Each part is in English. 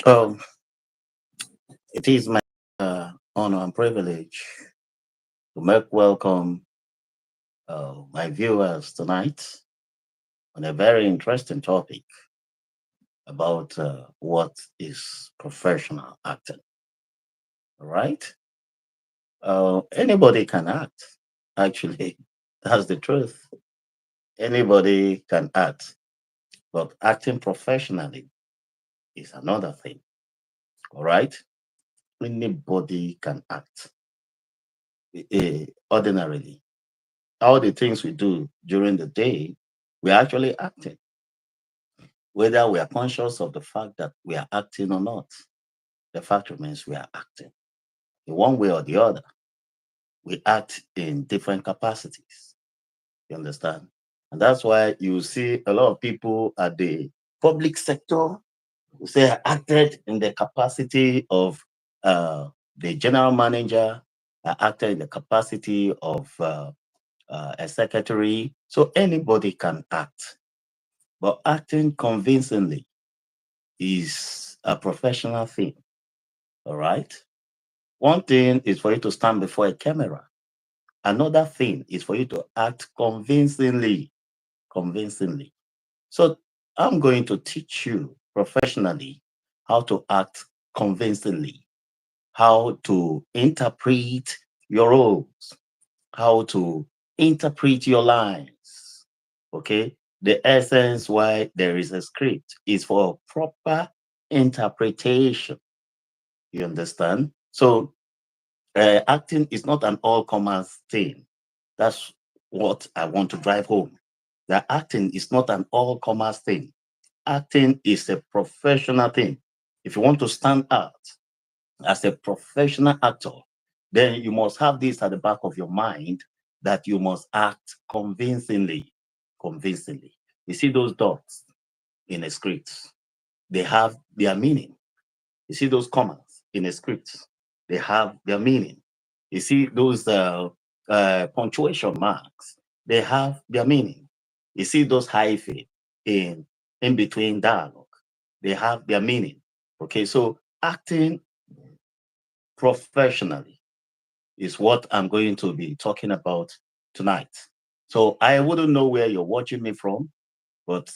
Um, it is my honor and privilege to make welcome my viewers tonight on a very interesting topic about what is professional acting. All right? Anybody can act, actually. That's the truth. Anybody can act, but acting professionally is another thing. All right? Anybody can act ordinarily. All the things we do during the day, we're actually acting, whether we are conscious of the fact that we are acting or not. The fact remains we are acting. In one way or the other, we act in different capacities. You understand? And that's why you see a lot of people at the public sector who say I acted in the capacity of uh, the general manager, I acted in the capacity of a secretary. So anybody can act. But acting convincingly is a professional thing. All right. One thing is for you to stand before a camera. Another thing is for you to act convincingly. Convincingly. So I'm going to teach you professionally how to act convincingly, how to interpret your roles, how to interpret your lines. Okay. The essence why there is a script is for proper interpretation. You understand? So acting is not an all comers thing. That's what I want to drive home. That acting is not an all comers thing. Acting is a professional thing. If you want to stand out as a professional actor, then you must have this at the back of your mind that you must act convincingly. Convincingly. You see those dots in a script, they have their meaning. You see those commas in a script, they have their meaning. You see those punctuation marks, they have their meaning. You see those hyphen in between dialogue, they have their meaning. Okay, so acting professionally is what I'm going to be talking about tonight. So I wouldn't know where you're watching me from, but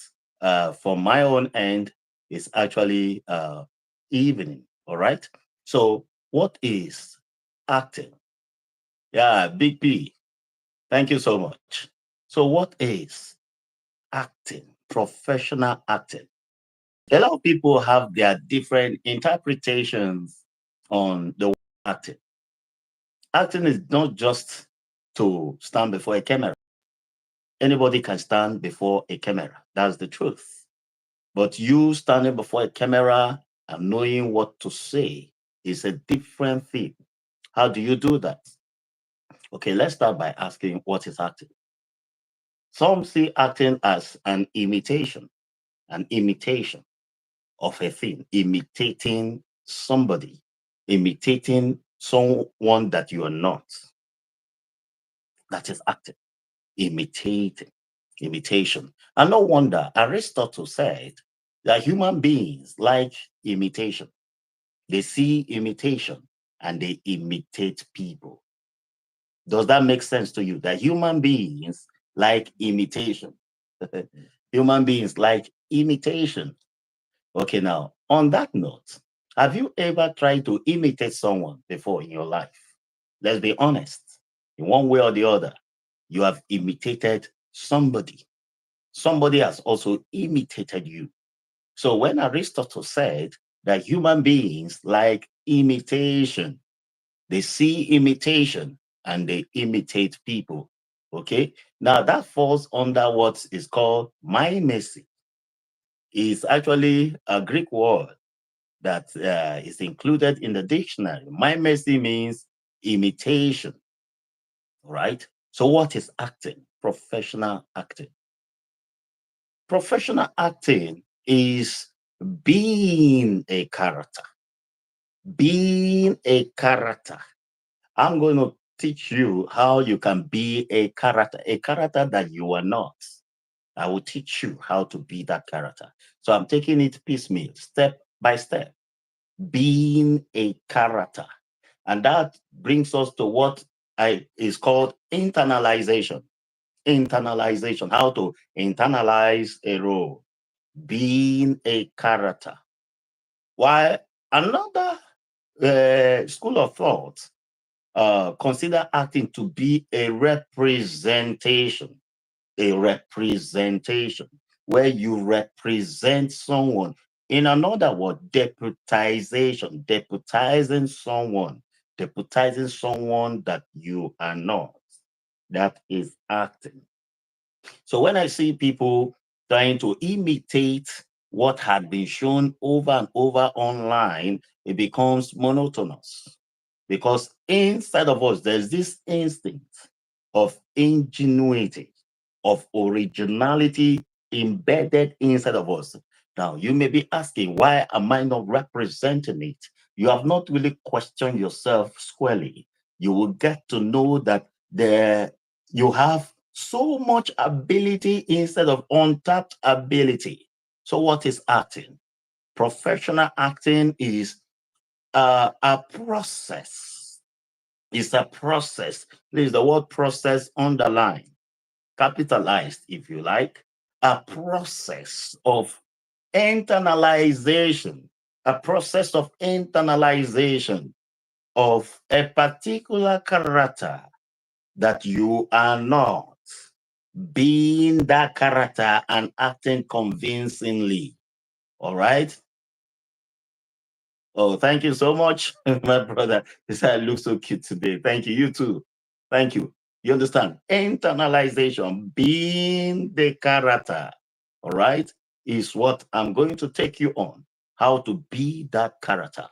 from my own end, it's actually evening. All right. So what is acting? Yeah, Big P. Thank you so much. So what is acting? Professional acting. A lot of people have their different interpretations on the word acting. Acting is not just to stand before a camera. Anybody can stand before a camera. That's the truth. But you standing before a camera and knowing what to say is a different thing. How do you do that? Okay, let's start by asking what is acting. Some see acting as an imitation of a thing, imitating somebody, imitating someone that you are not. That is acting, imitating, imitation. And no wonder Aristotle said that human beings like imitation. They see imitation and they imitate people. Does that make sense to you? That human beings like imitation. Human beings like imitation. Okay, now, on that note, have you ever tried to imitate someone before in your life? Let's be honest. In one way or the other, you have imitated somebody. Somebody has also imitated you. So when Aristotle said that human beings like imitation, they see imitation and they imitate people. Okay. Now that falls under what is called mimesis. Is actually a Greek word that is included in the dictionary. Mimesis means imitation, right? So what is acting? Professional acting. Professional acting is being a character. Being a character. I'm going to teach you how you can be a character that you are not. I will teach you how to be that character. So I'm taking it piecemeal, step by step. being a character. And that brings us to what is called internalization. Internalization, how to internalize a role, being a character. While another school of thought consider acting to be a representation, where you represent someone. In another word, deputization, deputizing someone that you are not. That is acting. So when I see people trying to imitate what had been shown over and over online, it becomes monotonous. Because inside of us, there's this instinct of ingenuity, of originality embedded inside of us. Now, you may be asking, why am I not representing it? You have not really questioned yourself squarely. You will get to know that you have so much ability instead of untapped ability. So, what is acting? Professional acting is a process. It's a process. Please, the word process underlined, capitalized, if you like, a process of internalization, of a particular character that you are not, being that character and acting convincingly. All right. Oh, thank you so much, my brother. This I look so cute today. Thank you. You too. Thank you. You understand? Internalization, being the character, all right, is what I'm going to take you on. How to be that character.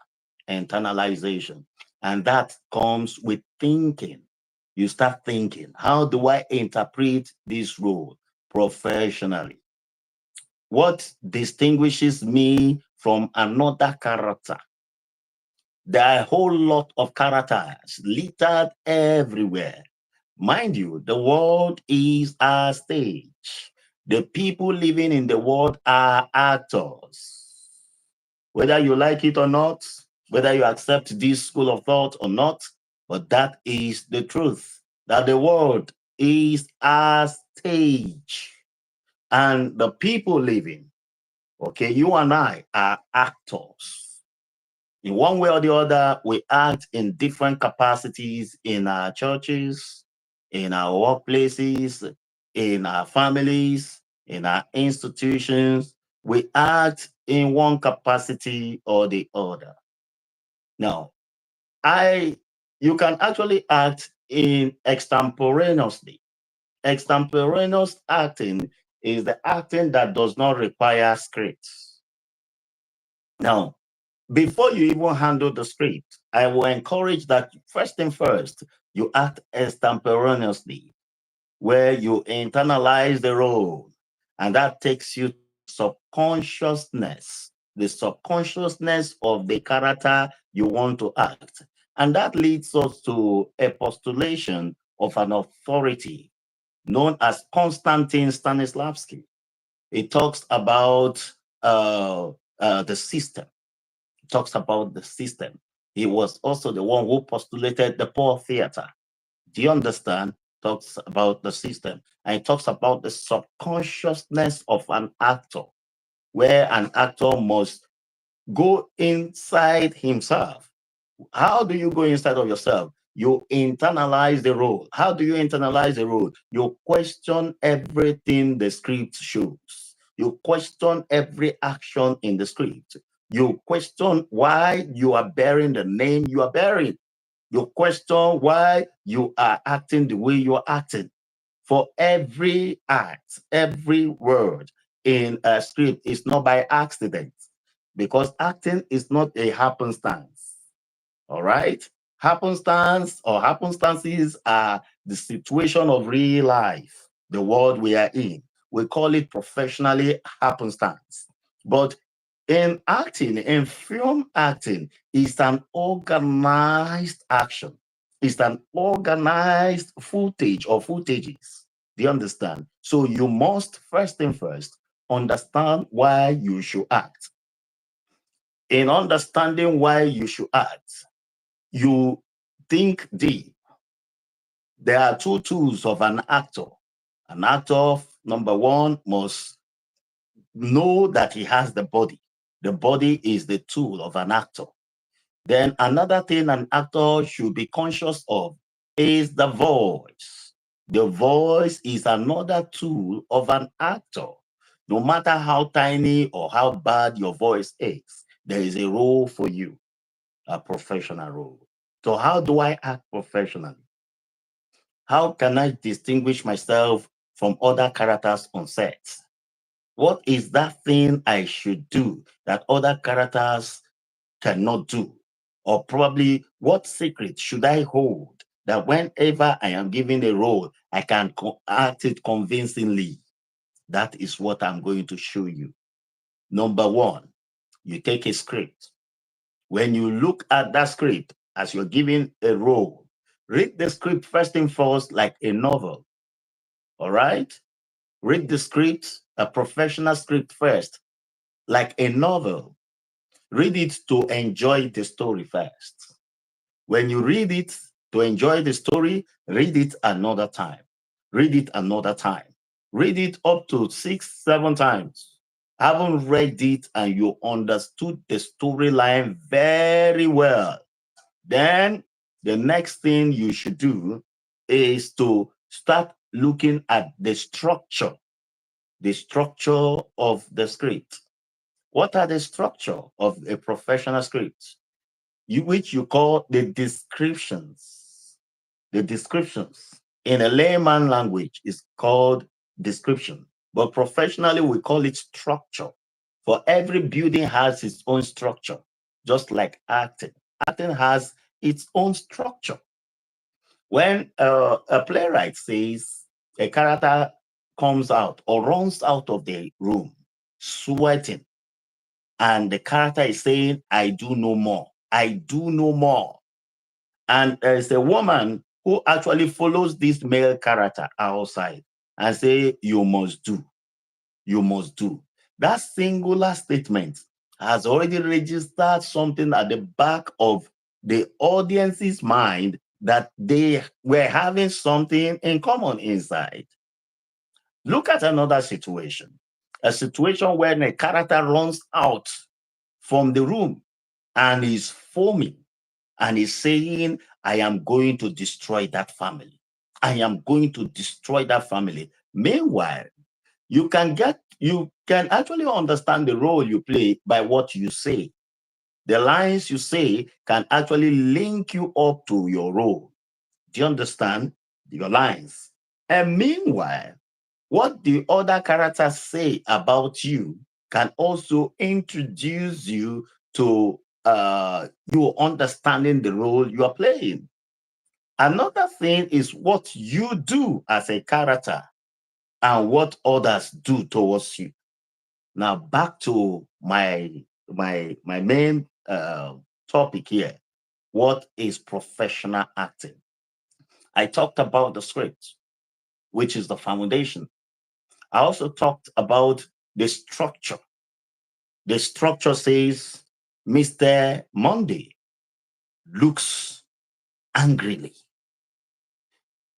Internalization. And that comes with thinking. You start thinking, how do I interpret this role professionally? What distinguishes me from another character? There are a whole lot of characters littered everywhere. Mind you, the world is a stage. The people living in the world are actors. Whether you like it or not, whether you accept this school of thought or not, but that is the truth, that the world is a stage. And the people living, okay, you and I are actors. In one way or the other, we act in different capacities in our churches, in our workplaces, in our families, in our institutions. We act in one capacity or the other. Now, I you can actually act in extemporaneously. Extemporaneous acting is the acting that does not require scripts. Now, before you even handle the script, I will encourage that first thing first, you act extemporaneously, where you internalize the role. And that takes you to the subconsciousness of the character you want to act. And that leads us to a postulation of an authority known as Konstantin Stanislavski. It talks about the system, talks about the system. He was also the one who postulated the poor theater. Do you understand? Talks about the system. And it talks about the subconsciousness of an actor, where an actor must go inside himself. How do you go inside of yourself? You internalize the role. How do you internalize the role? You question everything the script shows. You question every action in the script. You question why you are bearing the name you are bearing. You question why you are acting the way you are acting. For every act, every word in a script is not by accident, because acting is not a happenstance. All right. Happenstance or happenstances are the situation of real life, the world we are in. We call it professionally happenstance. But in acting, in film acting, it's an organized action. It's an organized footage or footages. Do you understand? So you must first thing first understand why you should act. In understanding why you should act, you think deep. There are two tools of an actor. An actor, number one, must know that he has the body. The body is the tool of an actor. Then another thing an actor should be conscious of is the voice. The voice is another tool of an actor. No matter how tiny or how bad your voice is, there is a role for you, a professional role. So how do I act professionally? How can I distinguish myself from other characters on set? What is that thing I should do that other characters cannot do? Or probably what secret should I hold that whenever I am given a role, I can act it convincingly? That is what I'm going to show you. Number one, you take a script. When you look at that script as you're given a role, read the script first and foremost like a novel. All right? Read the script, a professional script first, like a novel. Read it to enjoy the story first. When you read it to enjoy the story, read it another time. Read it another time. Read it up to 6, 7 times. Haven't read it and you understood the storyline very well. Then the next thing you should do is to start looking at the structure of the script. What are the structure of a professional script? Which you call the descriptions. The descriptions. In a layman language, is called description, but professionally we call it structure. For every building has its own structure, just like acting. Acting has its own structure. When a playwright says a character comes out or runs out of the room sweating, and the character is saying, I do no more. I do no more. And there's a woman who actually follows this male character outside and say, you must do. You must do. That singular statement has already registered something at the back of the audience's mind that they were having something in common inside. Look at another situation. A situation where a character runs out from the room and is foaming and is saying, I am going to destroy that family. I am going to destroy that family. Meanwhile, you can actually understand the role you play by what you say. The lines you say can actually link you up to your role. Do you understand? Your lines. And meanwhile, what the other characters say about you can also introduce you to you understanding the role you are playing. Another thing is what you do as a character and what others do towards you. Now back to my main topic here. What is professional acting? I talked about the script, which is the foundation. I also talked about the structure. The structure says Mr. Monday looks angrily.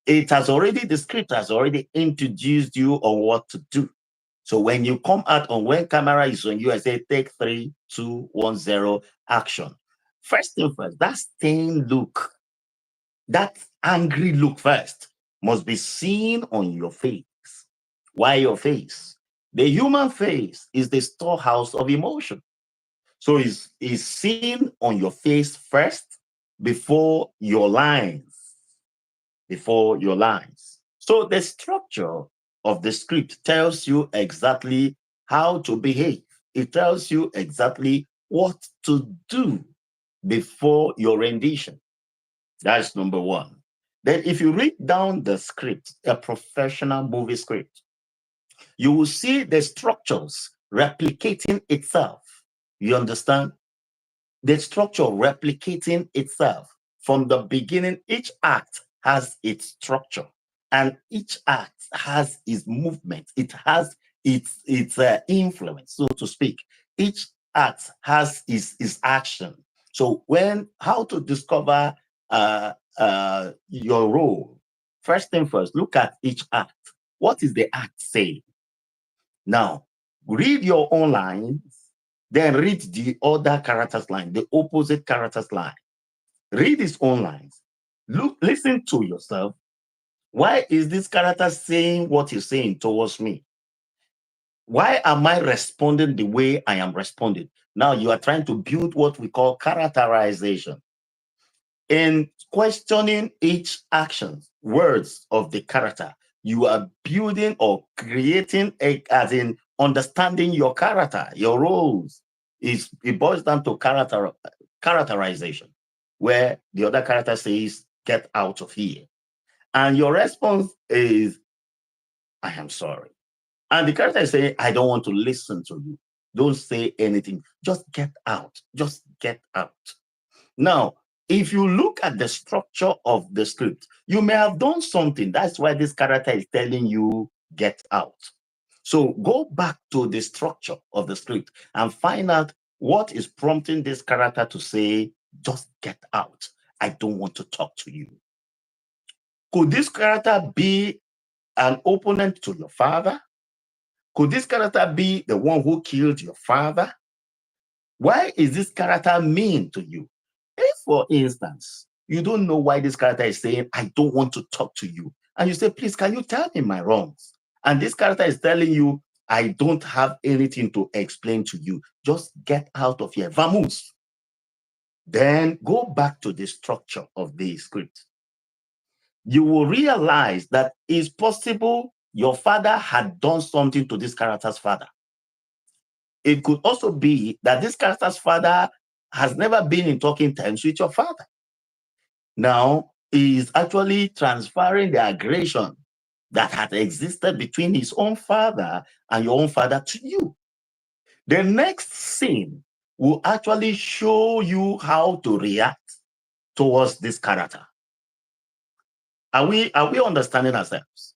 The script has already introduced you on what to do. So when you come out on when camera is on you, I say take 3, 2, 1, 0, action. First thing first, that stained look, that angry look first must be seen on your face. Why your face? The human face is the storehouse of emotion. So it's seen on your face first before your lines. Before your lines. So the structure of the script tells you exactly how to behave. It tells you exactly what to do before your rendition. That's number one. Then if you read down the script, a professional movie script, you will see the structures replicating itself. You understand? The structure replicating itself from the beginning. Each act has its structure, and each act has its movement. It has its influence, so to speak. Each act has is action. So how to discover your role? First thing first, look at each act. What is the act saying? Now, read your own lines, then read the other character's line, the opposite character's line. Read his own lines. Listen to yourself. Why is this character saying what he's saying towards me? Why am I responding the way I am responding? Now you are trying to build what we call characterization. In questioning each action, words of the character, you are building or creating as in understanding your character, your roles. It boils down to characterization, where the other character says, "Get out of here," and your response is, "I am sorry." And the character is saying, "I don't want to listen to you. Don't say anything. Just get out. Just get out." Now, if you look at the structure of the script, you may have done something. That's why this character is telling you, "Get out." So go back to the structure of the script and find out what is prompting this character to say, "Just get out. I don't want to talk to you." Could this character be an opponent to your father? Could this character be the one who killed your father? Why is this character mean to you? If, for instance, you don't know why this character is saying, "I don't want to talk to you," and you say, "Please, can you tell me my wrongs?" And this character is telling you, "I don't have anything to explain to you. Just get out of here. Vamos." Then go back to the structure of the script. You will realize that it's possible your father had done something to this character's father. It could also be that this character's father has never been in talking terms with your father. Now, he is actually transferring the aggression that had existed between his own father and your own father to you. The next scene will actually show you how to react towards this character. Are we understanding ourselves?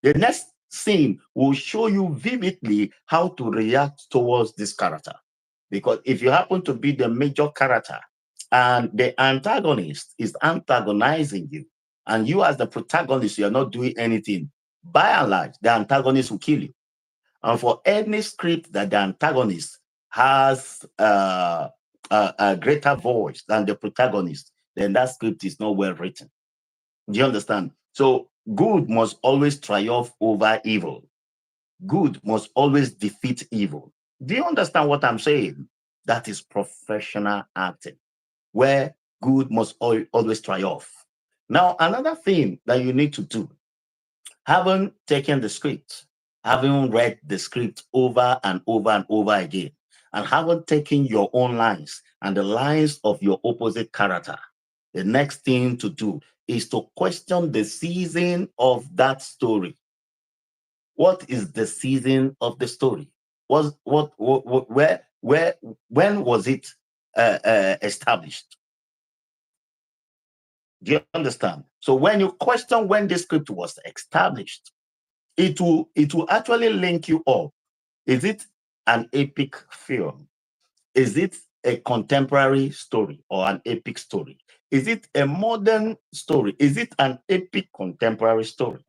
The next scene will show you vividly how to react towards this character. Because if you happen to be the major character and the antagonist is antagonizing you, and you as the protagonist, you are not doing anything, by and large, the antagonist will kill you. And for any script that the antagonist has a greater voice than the protagonist, then that script is not well written. Do you understand? So good must always triumph over evil. Good must always defeat evil. Do you understand what I'm saying? That is professional acting, where good must always triumph. Now, another thing that you need to do, having taken the script, having read the script over and over and over again, and having taken your own lines and the lines of your opposite character, the next thing to do is to question the season of that story. What is the season of the story? Where, when was it established? Do you understand? So when you question when the script was established, it will actually link you up. Is it an epic film? Is it a contemporary story or an epic story? Is it a modern story? Is it an epic contemporary story?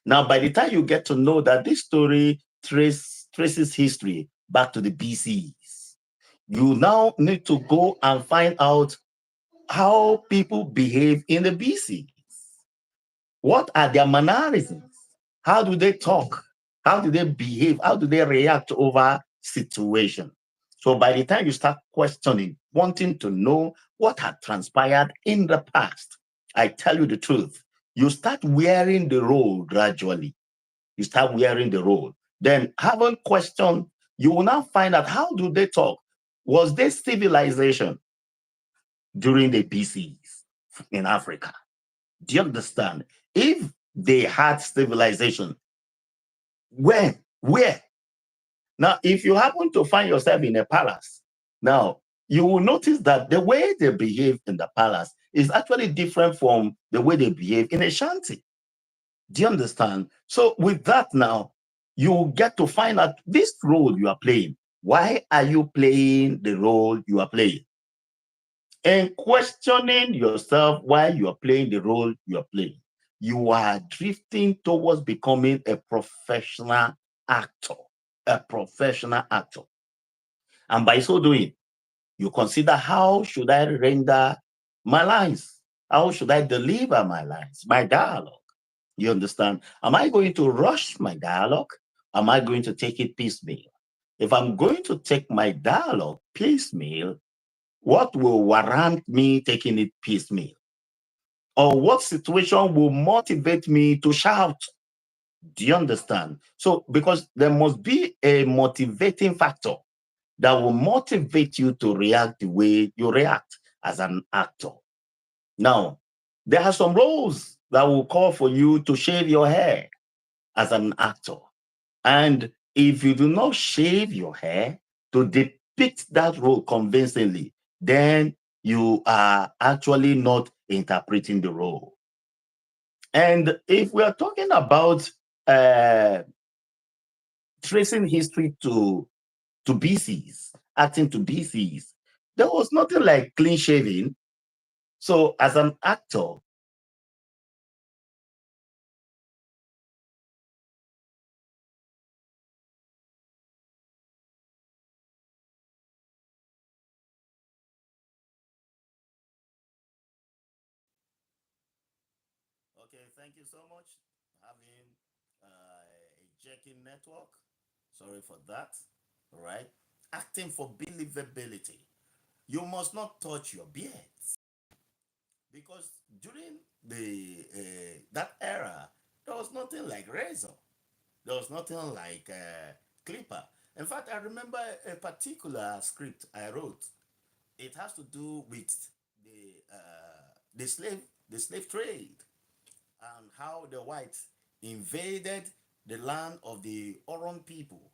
Now, by the time you get to know that this story traces history back to the BCs, you now need to go and find out how people behave in the BCs. What are their mannerisms? How do they talk? How do they behave? How do they react over situation? So by the time you start questioning, wanting to know what had transpired in the past, I tell you the truth, you start wearing the role gradually. You start wearing the role. Then having questioned, you will now find out how do they talk? Was there civilization during the BCs in Africa? Do you understand? If they had civilization, when? Where? Now, if you happen to find yourself in a palace, now you will notice that the way they behave in the palace is actually different from the way they behave in a shanty. Do you understand? So with that now, you get to find out this role you are playing. Why are you playing the role you are playing? And questioning yourself why you are playing the role you are playing, you are drifting towards becoming a professional actor. A professional actor. And by so doing, you consider how should I render my lines? How should I deliver my lines, my dialogue? You understand? Am I going to rush my dialogue? Am I going to take it piecemeal? If I'm going to take my dialogue piecemeal, what will warrant me taking it piecemeal? Or what situation will motivate me to shout? Do you understand? So, because there must be a motivating factor that will motivate you to react the way you react as an actor. Now, there are some roles that will call for you to shave your hair as an actor. And if you do not shave your hair to depict that role convincingly, then you are actually not interpreting the role. And if we are talking about uh, tracing history to BCs, acting to BCs, there was nothing like clean shaving. So, as an actor, okay, thank you so much. Having a jerking network. Sorry for that. All right. Acting for believability. You must not touch your beard because during the that era, there was nothing like razor. There was nothing like clipper. In fact, I remember a particular script I wrote. It has to do with the uh, the slave the slave trade and how the whites invaded the land of the Oron people,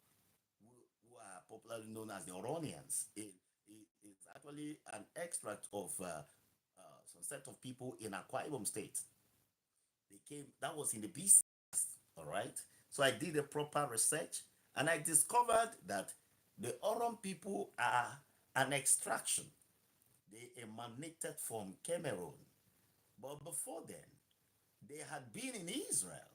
who are popularly known as the Oronians. It's actually an extract of some set of people in Akwa Ibom State. They came, that was in the BC, all right? So I did a proper research and I discovered that the Oron people are an extraction. They emanated from Cameroon. But before then, they had been in Israel.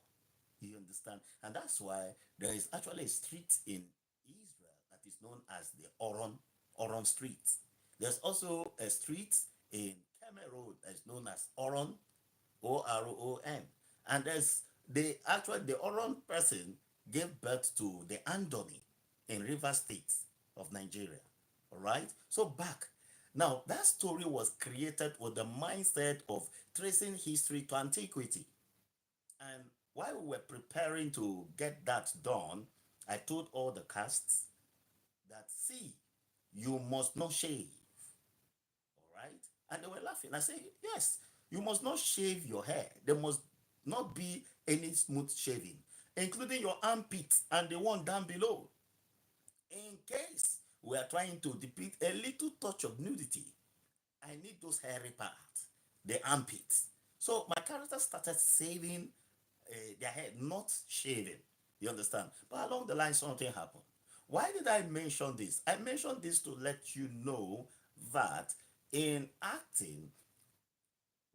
You understand? And that's why there is actually a street in Israel that is known as the Oron Street. There's also a street in Cameroon that is known as Oron. And there's the Oron person gave birth to the Andoni in River State of Nigeria. All right? So back. Now, that story was created with the mindset of tracing history to antiquity. And while we were preparing to get that done, I told all the casts that, see, you must not shave, all right? And they were laughing. I said, yes, you must not shave your hair. There must not be any smooth shaving, including your armpits and the one down below. In case we are trying to depict a little touch of nudity, I need those hairy parts, the armpits. So my character started saving their head, not shaving. You understand? But along the line, something happened. Why did I mention this? I mentioned this to let you know that in acting,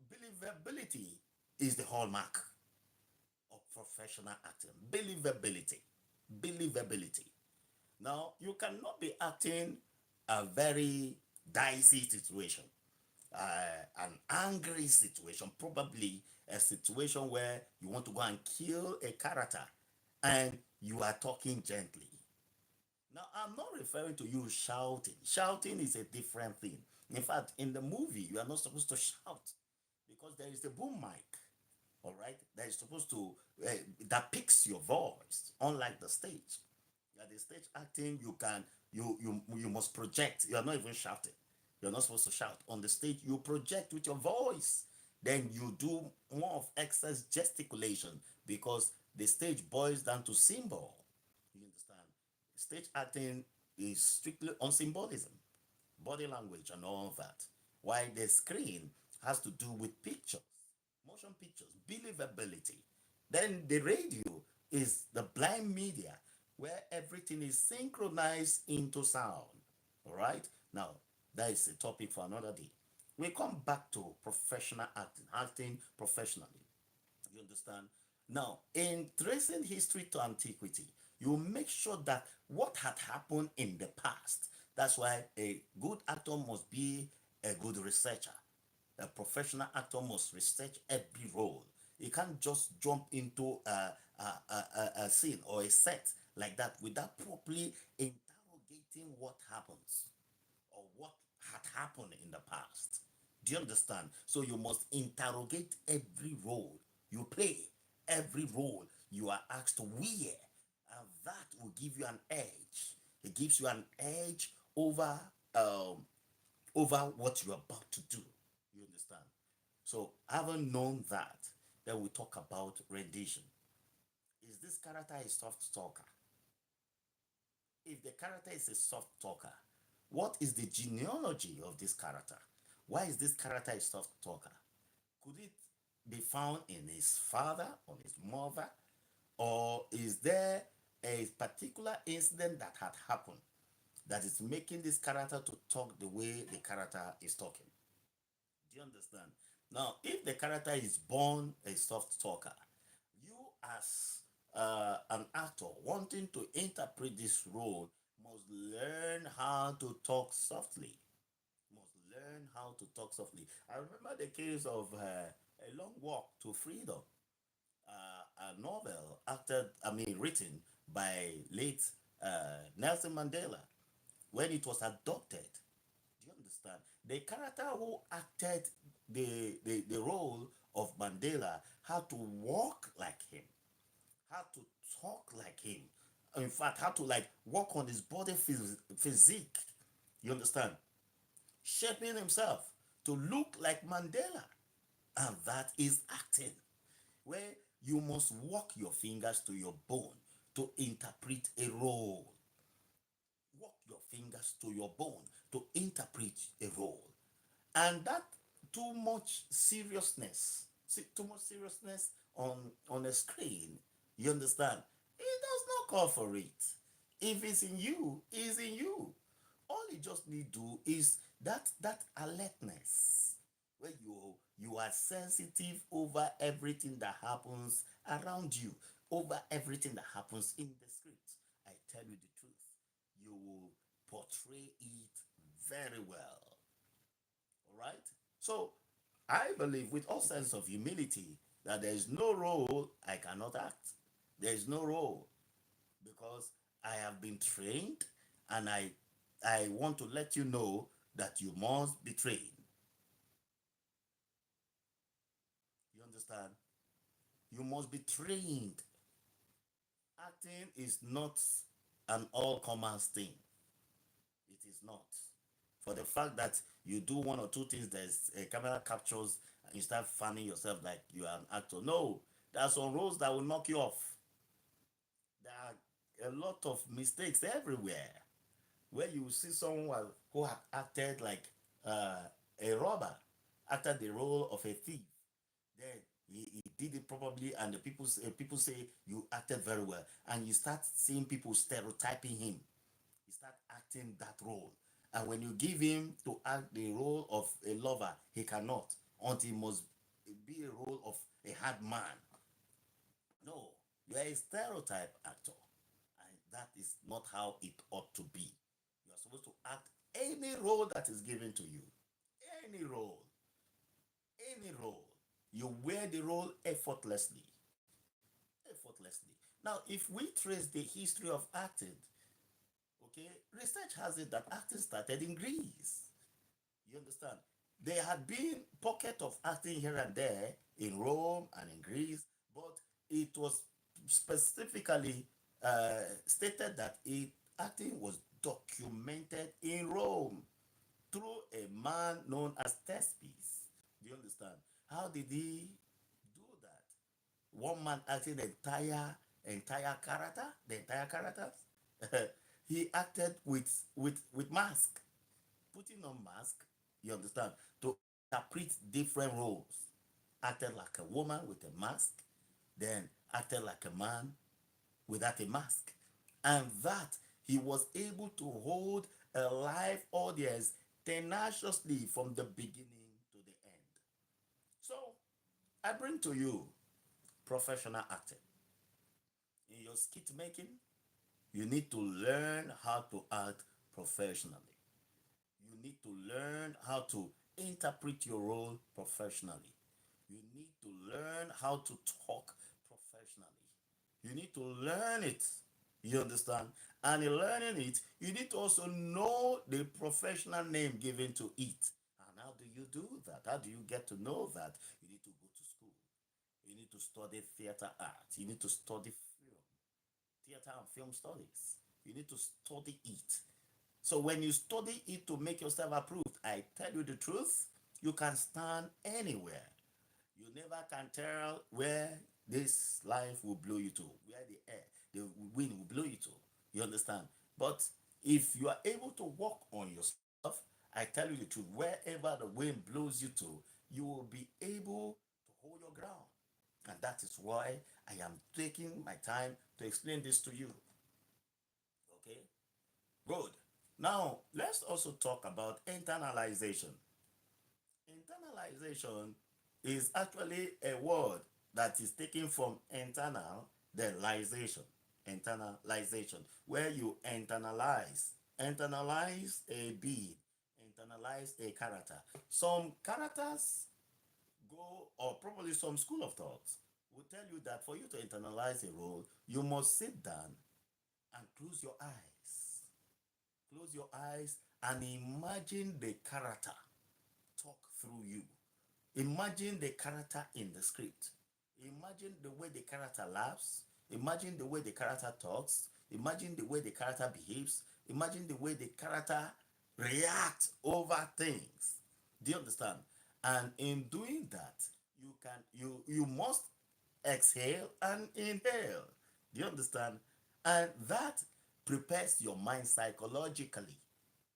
believability is the hallmark of professional acting. Believability. Believability. Now, you cannot be acting a very dicey situation, an angry situation, probably a situation where you want to go and kill a character and you are talking gently. Now, I'm not referring to you shouting. Shouting is a different thing. In fact, in the movie, you are not supposed to shout because there is the boom mic, all right, that is supposed to, that picks your voice, unlike the stage. At the stage acting, you must project. You are not even shouting. You're not supposed to shout. On the stage, you project with your voice. Then you do more of excess gesticulation because the stage boils down to symbol. You understand? Stage acting is strictly on symbolism, body language, and all of that. While the screen has to do with pictures, motion pictures, believability. Then the radio is the blind media where everything is synchronized into sound. All right? Now, that is a topic for another day. We come back to professional acting, acting professionally. You understand? Now, in tracing history to antiquity, you make sure that what had happened in the past. That's why a good actor must be a good researcher. A professional actor must research every role. He can't just jump into a scene or a set like that without properly interrogating what happens or what had happened in the past. Do you understand? So you must interrogate every role you play, every role you are asked to wear, and that will give you an edge. It gives you an edge over what you're about to do. You understand? So having known that, then we talk about rendition. Is this character a soft talker? If the character is a soft talker, what is the genealogy of this character? Why is this character a soft talker? Could it be found in his father or his mother? Or is there a particular incident that had happened that is making this character to talk the way the character is talking? Do you understand? Now, if the character is born a soft talker, you as an actor wanting to interpret this role must learn how to talk softly. Must learn how to talk softly. I remember the case of A Long Walk to Freedom, a novel written by late Nelson Mandela when it was adopted. Do you understand? The character who acted the role of Mandela had to walk like him, had to talk like him. In fact, had to like work on his body physique. You understand? Shaping himself to look like Mandela. And that is acting, where you must walk your fingers to your bone to interpret a role. Walk your fingers to your bone to interpret a role. And that too much seriousness, too much seriousness on a screen, you understand, it does not call for it. If it's in you, it's in you. All you just need to do is that alertness, where you are sensitive over everything that happens around you, over everything that happens in the script. I tell you the truth, you will portray it very well. All right. So I believe with all sense of humility that there is no role I cannot act. There is no role because I have been trained, and I want to let you know that you must be trained. You understand? You must be trained. Acting is not an all-comers thing. It is not. For the fact that you do one or two things, there's a camera captures and you start fanning yourself like you are an actor. No, there are some roles that will knock you off. There are a lot of mistakes everywhere where you see someone who had acted like uh, a robber, acted the role of a thief. Then he did it probably, and the people say you acted very well, and you start seeing people stereotyping him. He start acting that role. And when you give him to act the role of a lover, he cannot, until he must be a role of a hard man. No, you are a stereotype actor. And that is not how it ought to be. You are supposed to act any role that is given to you. Any role. Any role. You wear the role effortlessly. Effortlessly. Now, if we trace the history of acting, okay, research has it that acting started in Greece. You understand? There had been pocket of acting here and there in Rome and in Greece, but it was specifically stated that acting was documented in Rome through a man known as Thespis. Do you understand? How did he do that? One man acting the entire characters. He acted with mask, putting on mask. You understand, to interpret different roles. Acted like a woman with a mask, then acted like a man without a mask. and that he was able to hold a live audience tenaciously from the beginning to the end. So, I bring to you professional acting. In your skit making, you need to learn how to act professionally. You need to learn how to interpret your role professionally. You need to learn how to talk professionally. You need to learn it. You understand? And in learning it, you need to also know the professional name given to it. And how do you do that? How do you get to know that? You need to go to school. You need to study theater art. You need to study film, theater and film studies. You need to study it. So when you study it to make yourself approved, I tell you the truth, you can stand anywhere. You never can tell where this life will blow you to, where the air, the wind will blow you to. You understand? But if you are able to work on yourself, I tell you the truth, wherever the wind blows you to, you will be able to hold your ground. And that is why I am taking my time to explain this to you. Okay? Good. Now, let's also talk about internalization. Internalization is actually a word that is taken from internal, then lization. Internalization, where you internalize a being, internalize a character. Some characters go, or probably some school of thoughts will tell you that for you to internalize a role, you must sit down and close your eyes. Close your eyes and imagine the character talk through you. Imagine the character in the script. Imagine the way the character laughs. Imagine the way the character talks. Imagine the way the character behaves. Imagine the way the character reacts over things. Do you understand? And in doing that, you must exhale and inhale. Do you understand? And that prepares your mind psychologically.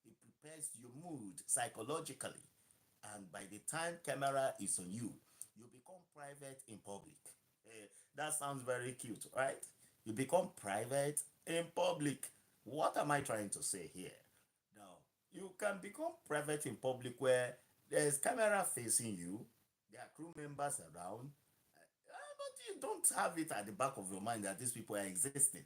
It prepares your mood psychologically. And by the time camera is on you, you become private in public. That sounds very cute, right? You become private in public. What am I trying to say here? Now, you can become private in public where there's camera facing you, there are crew members around, but you don't have it at the back of your mind that these people are existing.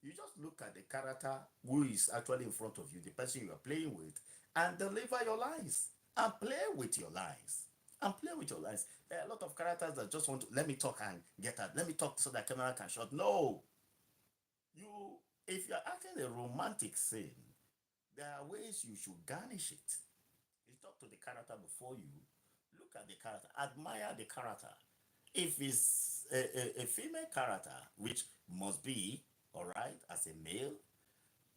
You just look at the character who is actually in front of you, the person you are playing with, and deliver your lines and play with your lines. And play with your lines. There are a lot of characters that just want to let me talk and get out. Let me talk so that camera can shot. No, you. If you're acting a romantic scene, there are ways you should garnish it. You talk to the character before you look at the character, admire the character. If it's a female character, which must be all right as a male,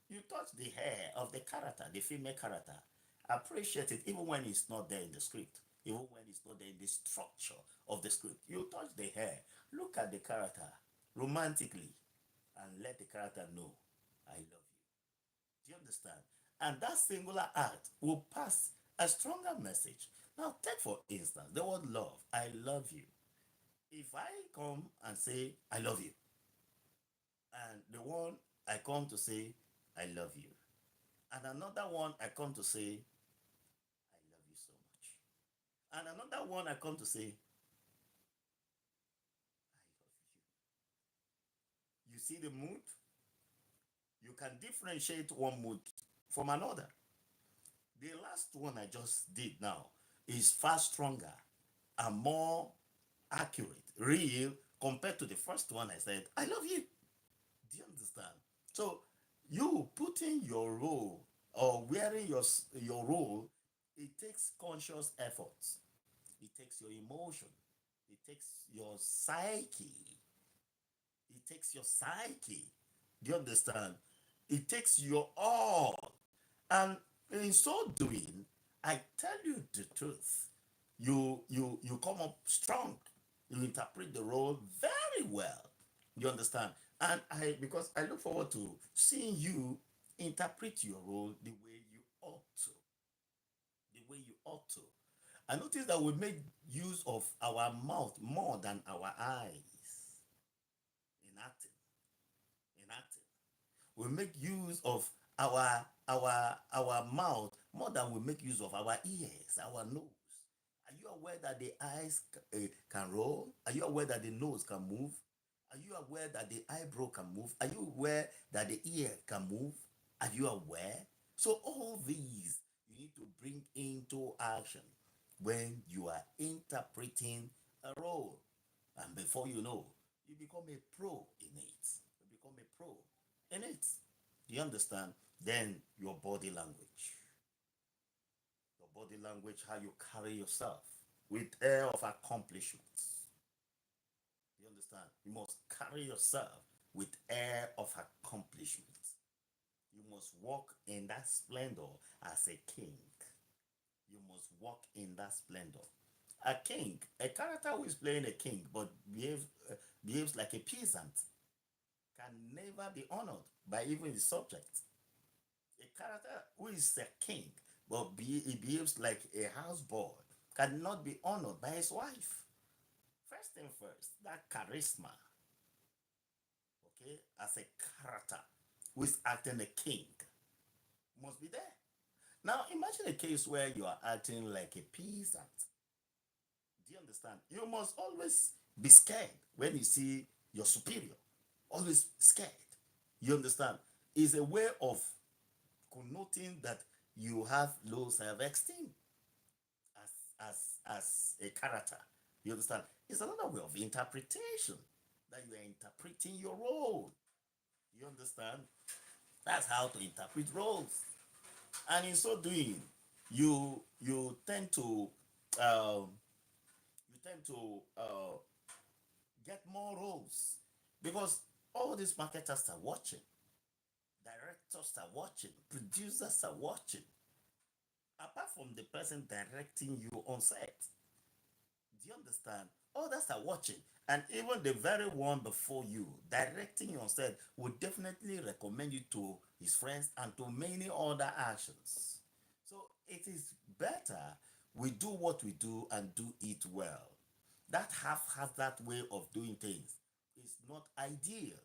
you touch the hair of the character, the female character. Appreciate it even when it's not there in the script, even when it's not there in the structure of the script. You touch the hair, look at the character romantically, and let the character know, I love you. Do you understand? And that singular act will pass a stronger message. Now, take for instance the word love. I love you. If I come and say, I love you, and the one I come to say, I love you, and another one I come to say, I love you so much, and another one I come to say, I love you. You see the mood? You can differentiate one mood from another. The last one I just did now is far stronger and more accurate, real, compared to the first one I said, I love you. Do you understand? So you putting your role or wearing your role, it takes conscious efforts. It takes your emotion. It takes your psyche. It takes your psyche. Do you understand? It takes your all. And in so doing, I tell you the truth. You come up strong. You interpret the role very well. You understand? And I because I look forward to seeing you interpret your role the way you ought to. The way you ought to. I notice that we make use of our mouth more than our eyes in acting. In acting. We make use of our mouth more than we make use of our ears, our nose. Are you aware that the eyes can roll? Are you aware that the nose can move? Are you aware that the eyebrow can move? Are you aware that the ear can move? Are you aware? So all these you need to bring into action when you are interpreting a role. And before you know, you become a pro in it. You become a pro in it. Do you understand? Then your body language. Your body language, how you carry yourself with air of accomplishments. You understand? You must carry yourself with air of accomplishments. You must walk in that splendor as a king. You must walk in that splendor. A king, a character who is playing a king but behaves like a peasant, can never be honored by even his subjects. A character who is a king but he behaves like a houseboy cannot be honored by his wife. First thing first, that charisma, okay, as a character who is acting a king must be there. Now imagine a case where you are acting like a peasant. Do you understand? You must always be scared when you see your superior. Always scared. You understand? Is a way of connoting that you have low self-esteem as as a character. You understand? It's another way of interpretation that you are interpreting your role. You understand? That's how to interpret roles. And in so doing, you tend to um, get more roles because all these marketers are watching, directors are watching, producers are watching. Apart from the person directing you on set, do you understand? Others are watching, and even the very one before you directing you on set would definitely recommend you to his friends and to many other actions. So it is better we do what we do and do it well. That haphazard way of doing things is not ideal.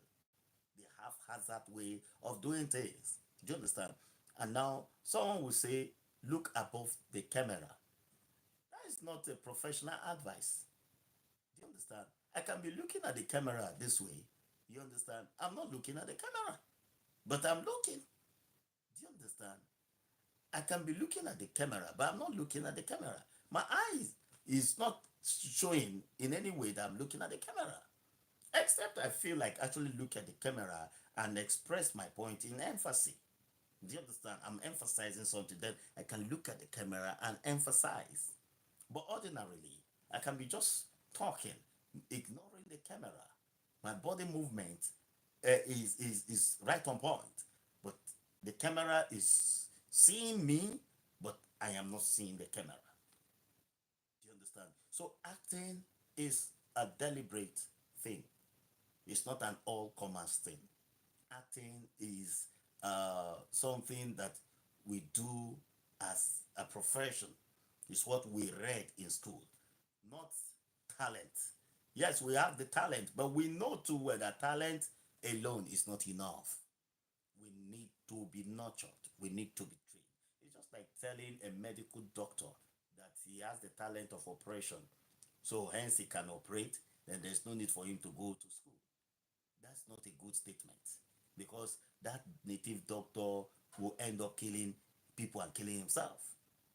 The haphazard way of doing things. Do you understand? And now someone will say, look above the camera. That is not a professional advice. Do you understand? I can be looking at the camera this way. You understand? I'm not looking at the camera, but I'm looking. Do you understand? I can be looking at the camera, but I'm not looking at the camera. My eyes is not showing in any way that I'm looking at the camera. Except I feel like actually look at the camera and express my point in emphasis. Do you understand? I'm emphasizing something that I can look at the camera and emphasize. But ordinarily, I can be just talking, ignoring the camera. My body movement is right on point. But the camera is seeing me, but I am not seeing the camera. Do you understand? So acting is a deliberate thing. It's not an all-comers thing. Acting is something that we do as a profession. It's what we read in school, not talent. Yes, we have the talent, but we know too well that talent alone is not enough. We need to be nurtured. We need to be trained. It's just like telling a medical doctor that he has the talent of operation, so hence he can operate, then there's no need for him to go to school. That's not a good statement because that native doctor will end up killing people and killing himself.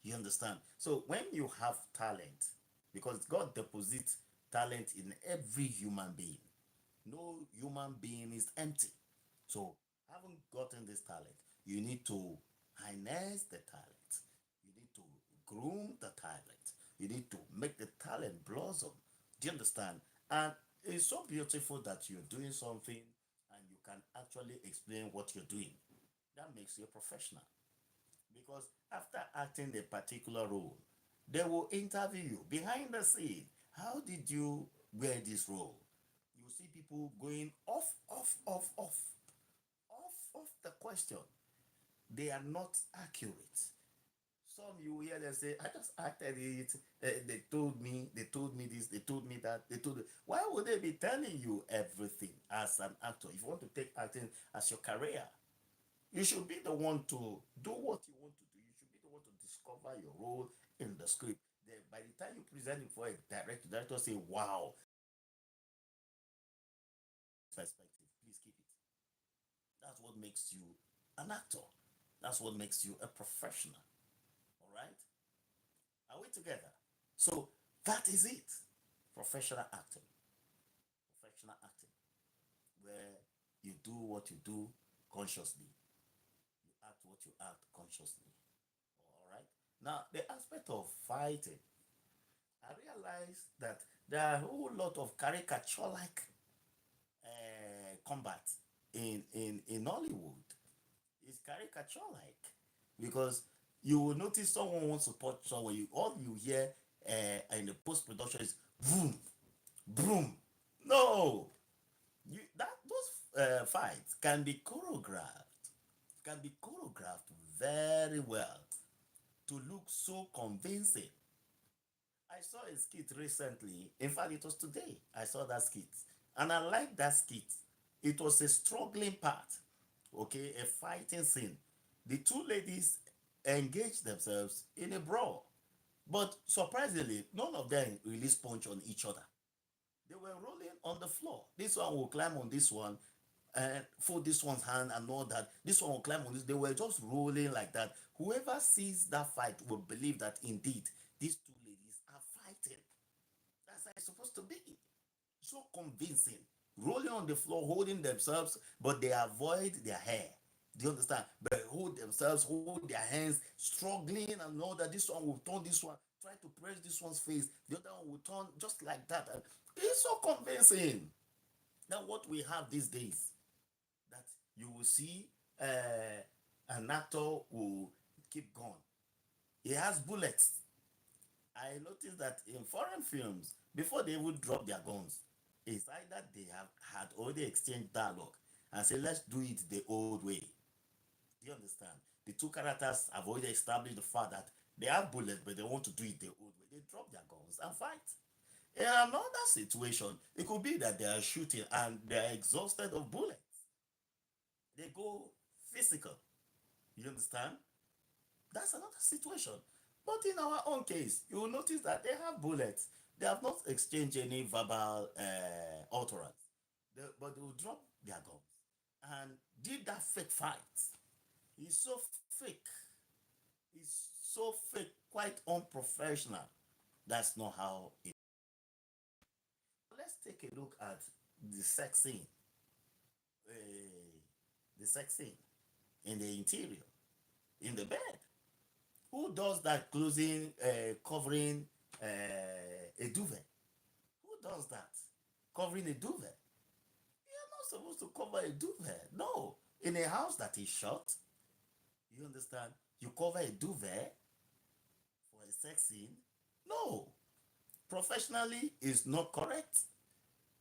You understand? So when you have talent, because God deposits talent in every human being, no human being is empty. So having gotten this talent, you need to harness the talent. You need to groom the talent. You need to make the talent blossom. Do you understand? And it's so beautiful that you're doing something and you can actually explain what you're doing. That makes you a professional. Because after acting a particular role, they will interview you behind the scene. How did you wear this role? You see people going off the question. They are not accurate. Some you hear them say, I just acted it. They told me this, they told me that, they told me. Why would they be telling you everything as an actor? If you want to take acting as your career, You should be the one to do what you want to do. You should be the one to discover your role in the script. Then by the time you present it for a director, director say, "Wow, perspective. Please keep it." That's what makes you an actor. That's what makes you a professional. All right? Are we together? So that is it. Professional acting. Professional acting. Where you do what you do consciously. You act what you act consciously. All right? Now, the aspect of fighting, I realized that there are a whole lot of caricature like combat in Hollywood. It's caricature like because you will notice someone wants to punch someone. All you hear in the post production is boom, boom. No, those fights can be choreographed very well to look so convincing. I saw a skit recently. In fact, it was today. I saw that skit. And I like that skit. It was a struggling part, okay, a fighting scene. The two ladies engaged themselves in a brawl. But surprisingly, none of them released punch on each other. They were rolling on the floor. This one will climb on this one and fold this one's hand and all that. This one will climb on this. They were just rolling like that. Whoever sees that fight will believe that indeed these two ladies are fighting. That's how it's supposed to be. So convincing. Rolling on the floor, holding themselves, but they avoid their hair. Do you understand? But hold themselves, hold their hands, struggling and know that this one will turn this one, try to press this one's face, the other one will turn just like that. And it's so convincing. Now, what we have these days, that you will see an actor will keep going. He has bullets. I noticed that in foreign films, before they would drop their guns, it's either they have had already exchanged dialogue and say, let's do it the old way. Do you understand? The two characters have already established the fact that they have bullets, but they want to do it the old way. They drop their guns and fight. In another situation, it could be that they are shooting and they are exhausted of bullets. They go physical. You understand? That's another situation. But in our own case, you will notice that they have bullets. They have not exchanged any verbal utterance. But they will drop their guns and did that fake fight. It's so fake. It's so fake, quite unprofessional. That's not how it. Let's take a look at the sex scene. The sex scene in the interior, in the bed. Who does that closing, covering a duvet? Who does that? Covering a duvet? You're not supposed to cover a duvet. No. In a house that is shut, you understand? You cover a duvet for a sex scene? No. Professionally is not correct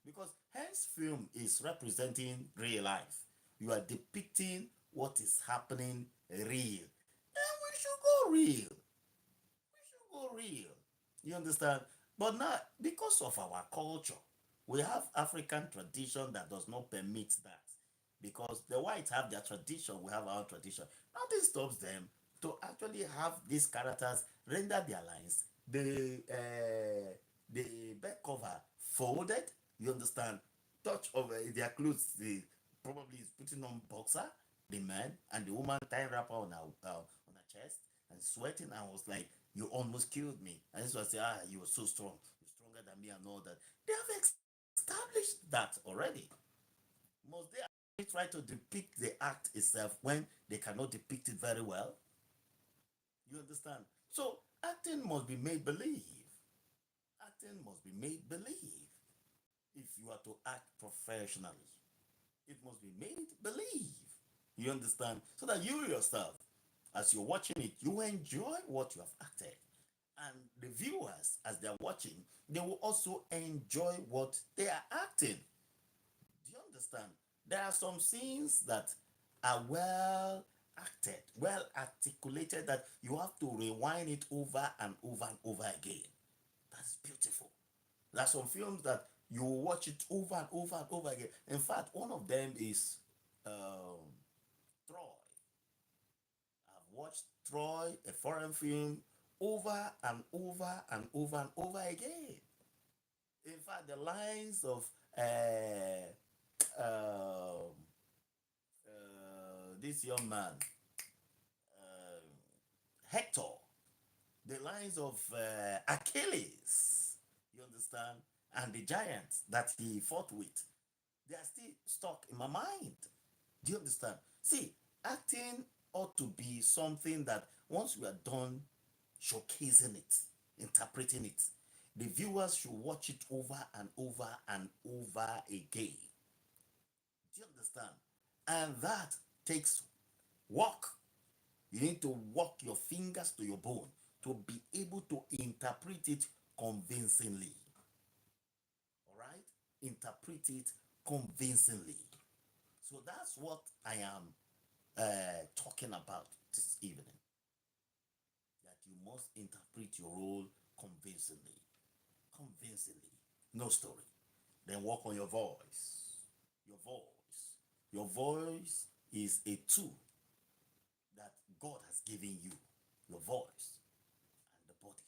because hence film is representing real life. You are depicting what is happening real. And we should go real. We should go real. You understand? But now, because of our culture, we have African tradition that does not permit that. Because the whites have their tradition, we have our tradition. Nothing stops them to actually have these characters render their lines. The back cover folded, you understand? Touch over their clothes, they probably is putting on boxer, the man, and the woman tying wrapper on her chest and sweating. I was like, you almost killed me. And this was say, you were so strong, you're stronger than me and all that. They have established that already. Must they actually try to depict the act itself when they cannot depict it very well? You understand? So acting must be made believe. Acting must be made believe. If you are to act professionally, it must be made believe. You understand? So that you yourself, as you're watching it, you enjoy what you have acted. And the viewers, as they're watching, they will also enjoy what they are acting. Do you understand? There are some scenes that are well acted, well articulated, that you have to rewind it over and over and over again. That's beautiful. There are some films that you watch it over and over and over again. In fact, one of them is um, Troy. watch Troy, a foreign film, over and over and over and over again. In fact, the lines of uh, this young man, Hector, the lines of Achilles, you understand, and the giants that he fought with, they are still stuck in my mind. Do you understand? See, acting ought to be something that once we are done showcasing it, interpreting it, the viewers should watch it over and over and over again. Do you understand? And that takes work. You need to work your fingers to your bone to be able to interpret it convincingly. All right? Interpret it convincingly. So that's what I am talking about this evening. That you must interpret your role convincingly. Convincingly. No story. Then work on your voice. Your voice. Your voice is a tool that God has given you. Your voice and the body.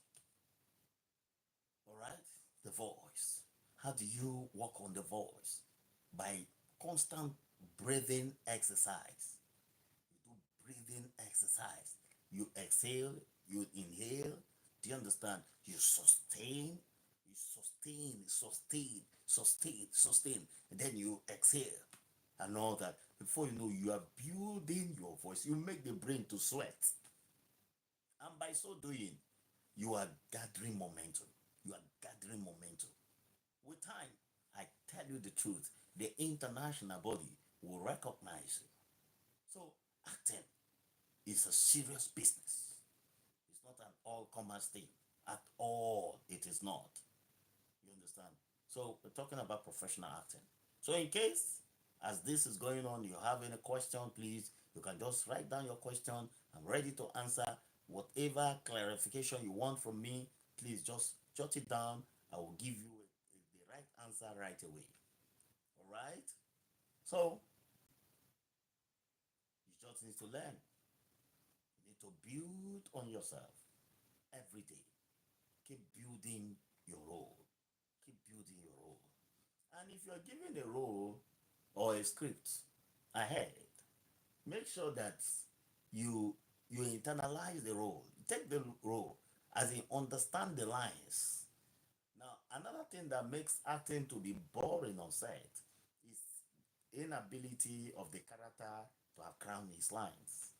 All right? The voice. How do you work on the voice? By constant breathing exercise. You do breathing exercise. You exhale, you inhale. Do you understand? You sustain, and then you exhale and all that. Before you know, you are building your voice. You make the brain to sweat. And by so doing, you are gathering momentum. You are gathering momentum. With time, I tell you the truth, the international body will recognize you. So, acting is a serious business. It's not an all-comers thing. At all, it is not. You understand? So, we're talking about professional acting. So, in case, as this is going on, you have any question, please, you can just write down your question. I'm ready to answer whatever clarification you want from me. Please just jot it down. I will give you the right answer right away. All right? So, you just need to learn. You need to build on yourself every day. Keep building your role. Keep building your role. And if you're given a role or a script ahead, make sure that you you internalize the role. Take the role as in understand the lines. Now, another thing that makes acting to be boring on set is inability of the character to have crammed his lines.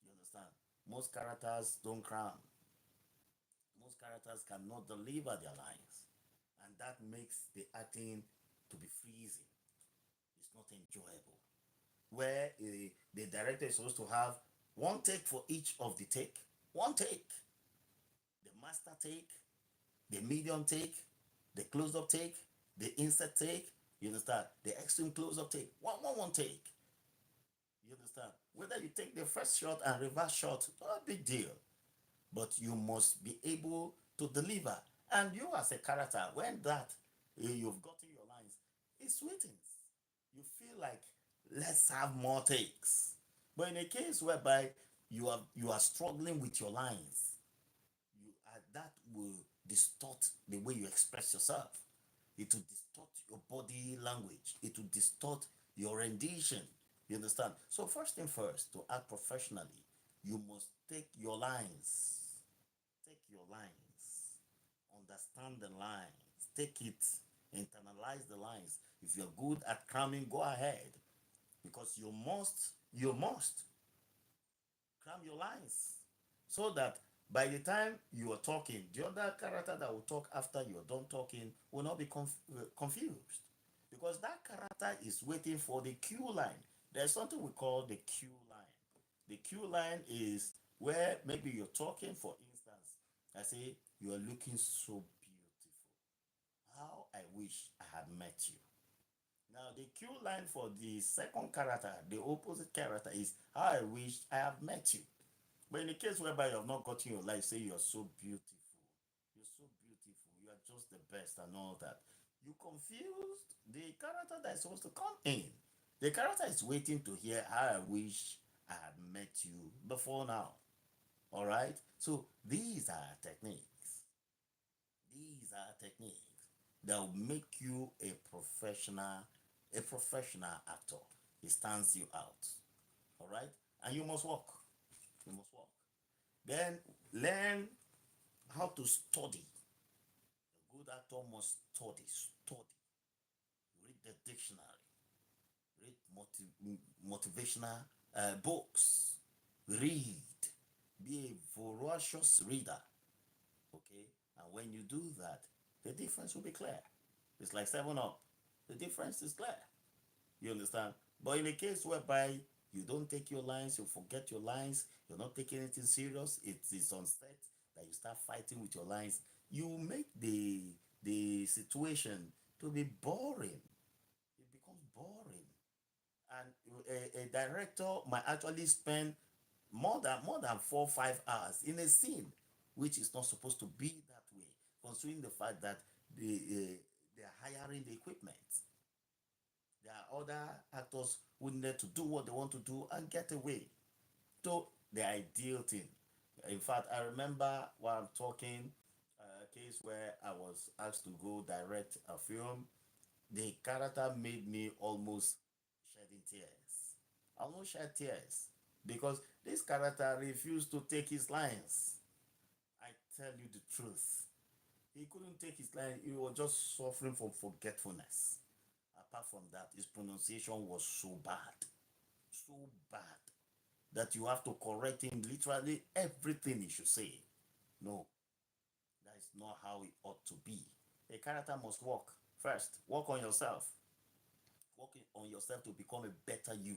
You understand? Most characters don't cram. Most characters cannot deliver their lines, and that makes the acting to be freezing. It's not enjoyable. Where the director is supposed to have one take for each of the take, one take, the master take, the medium take, the close-up take, the insert take. You understand? The extreme close-up take, one take. You understand? Whether you take the first shot and reverse shot, not a big deal. But you must be able to deliver. And you as a character, when that you've gotten your lines, it sweetens. You feel like let's have more takes. But in a case whereby you are struggling with your lines, that will distort the way you express yourself. It will distort your body language. It will distort your rendition. You understand? So first thing first, to act professionally, you must take your lines. Take your lines. Understand the lines. Take it. Internalize the lines. If you're good at cramming, go ahead. Because you must cram your lines. So that by the time you are talking, the other character that will talk after you're done talking will not be confused. Because that character is waiting for the cue line. There's something we call the cue line. The cue line is where maybe you're talking, for instance, I say, you are looking so beautiful. How I wish I had met you. Now, the cue line for the second character, the opposite character, is how I wish I have met you. But in the case whereby you have not gotten your life, say you're so beautiful, you're so beautiful, you are just the best and all that. You confused the character that is supposed to come in. The character is waiting to hear how I wish I have met you before now. All right. So these are techniques. These are techniques that will make you a professional actor. It stands you out. All right. And you must work. You must work. Then learn how to study. A good actor must study. Read the dictionary. Read motivational books. Read. Be a voracious reader. Okay? And when you do that, the difference will be clear. It's like 7 Up. The difference is clear. You understand? But in a case whereby you don't take your lines, you forget your lines, you're not taking anything serious, it is on set that you start fighting with your lines, you make the situation to be boring. It becomes boring. And a director might actually spend more than 4 or 5 hours in a scene, which is not supposed to be that way, considering the fact that they are hiring the equipment. There are other actors who need to do what they want to do and get away. So the ideal thing. In fact, I remember while I'm talking a case where I was asked to go direct a film. The character made me almost shedding tears. I almost shed tears because this character refused to take his lines. I tell you the truth. He couldn't take his line. He was just suffering from forgetfulness. Apart from that, his pronunciation was so bad that you have to correct him literally everything he should say. No, that is not how it ought to be. A character must work first. Work on yourself. Working on yourself to become a better you.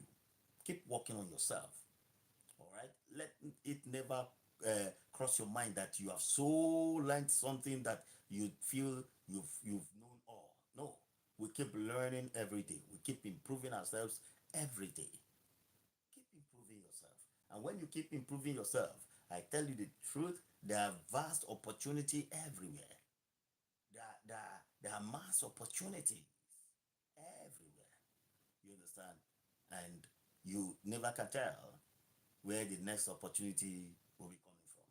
Keep working on yourself. All right. Let it never cross your mind that you have so learned something that you feel you've known all. No, we keep learning every day. We keep improving ourselves every day. Keep improving yourself. And when you keep improving yourself, I tell you the truth, there are vast opportunity everywhere. There are mass opportunities everywhere. You understand? And you never can tell where the next opportunity will be coming from.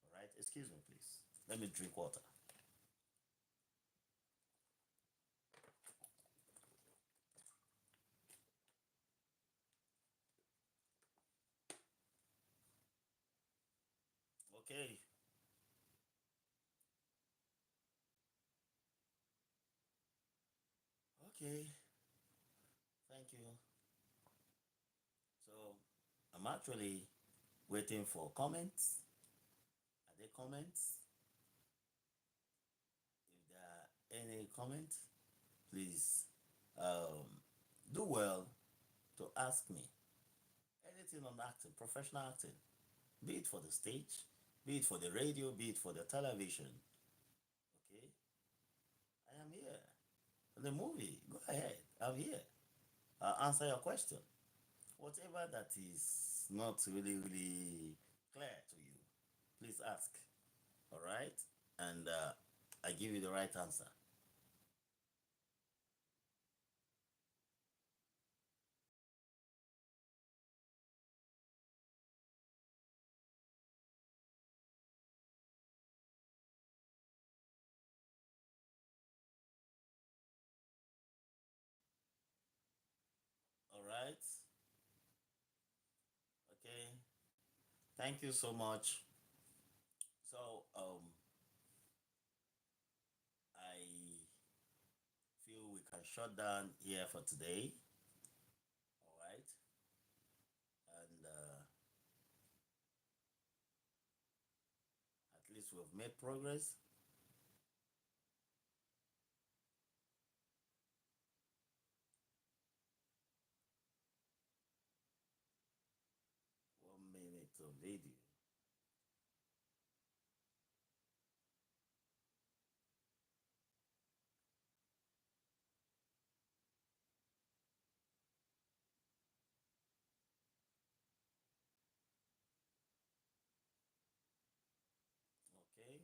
All right? Excuse me, please. Let me drink water. Okay. Okay. Thank you. So I'm actually waiting for comments. Are there comments? If there are any comments, please um, do well to ask me anything on acting, professional acting, be it for the stage, be it for the radio, be it for the television. Okay, I am here. The movie, go ahead. I'm here. I'll answer your question. Whatever that is not really clear to you, please ask. All right, and I give you the right answer. All right. Okay. Thank you so much. So I feel we can shut down here for today. All right, and at least we've made progress. 1 minute of video. Okay.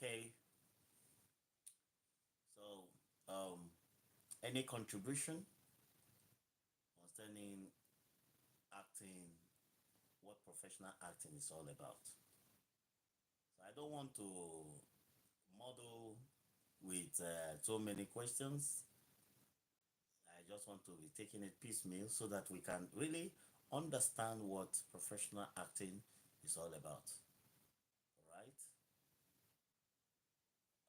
Okay, so um, any contribution concerning acting, what professional acting is all about? So I don't want to model with so many questions. I just want to be taking it piecemeal so that we can really understand what professional acting is all about. All right.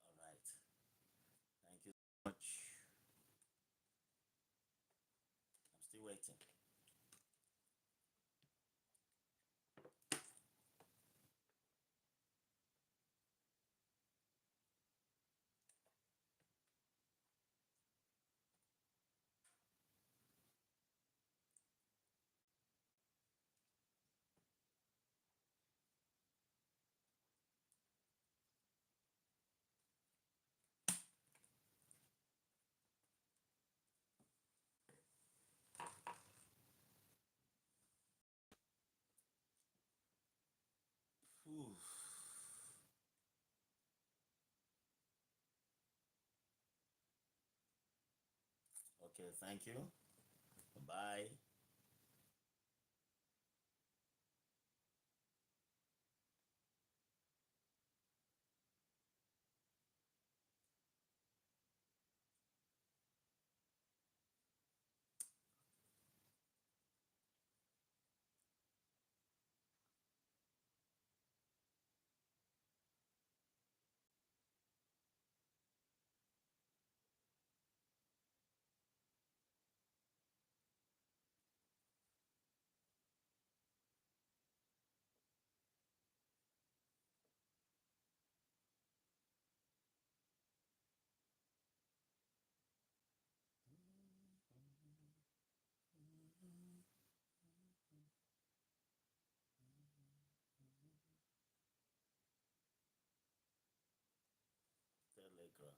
All right. Thank you so much. I'm still waiting. Whew. Okay, thank you. Bye. Telegram.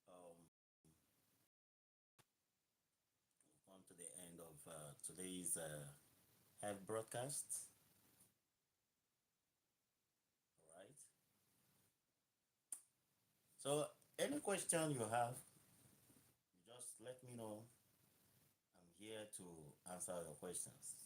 Um, we've come to the end of today's health broadcast. All right. So, any question you have, you just let me know. I'm here to answer your questions.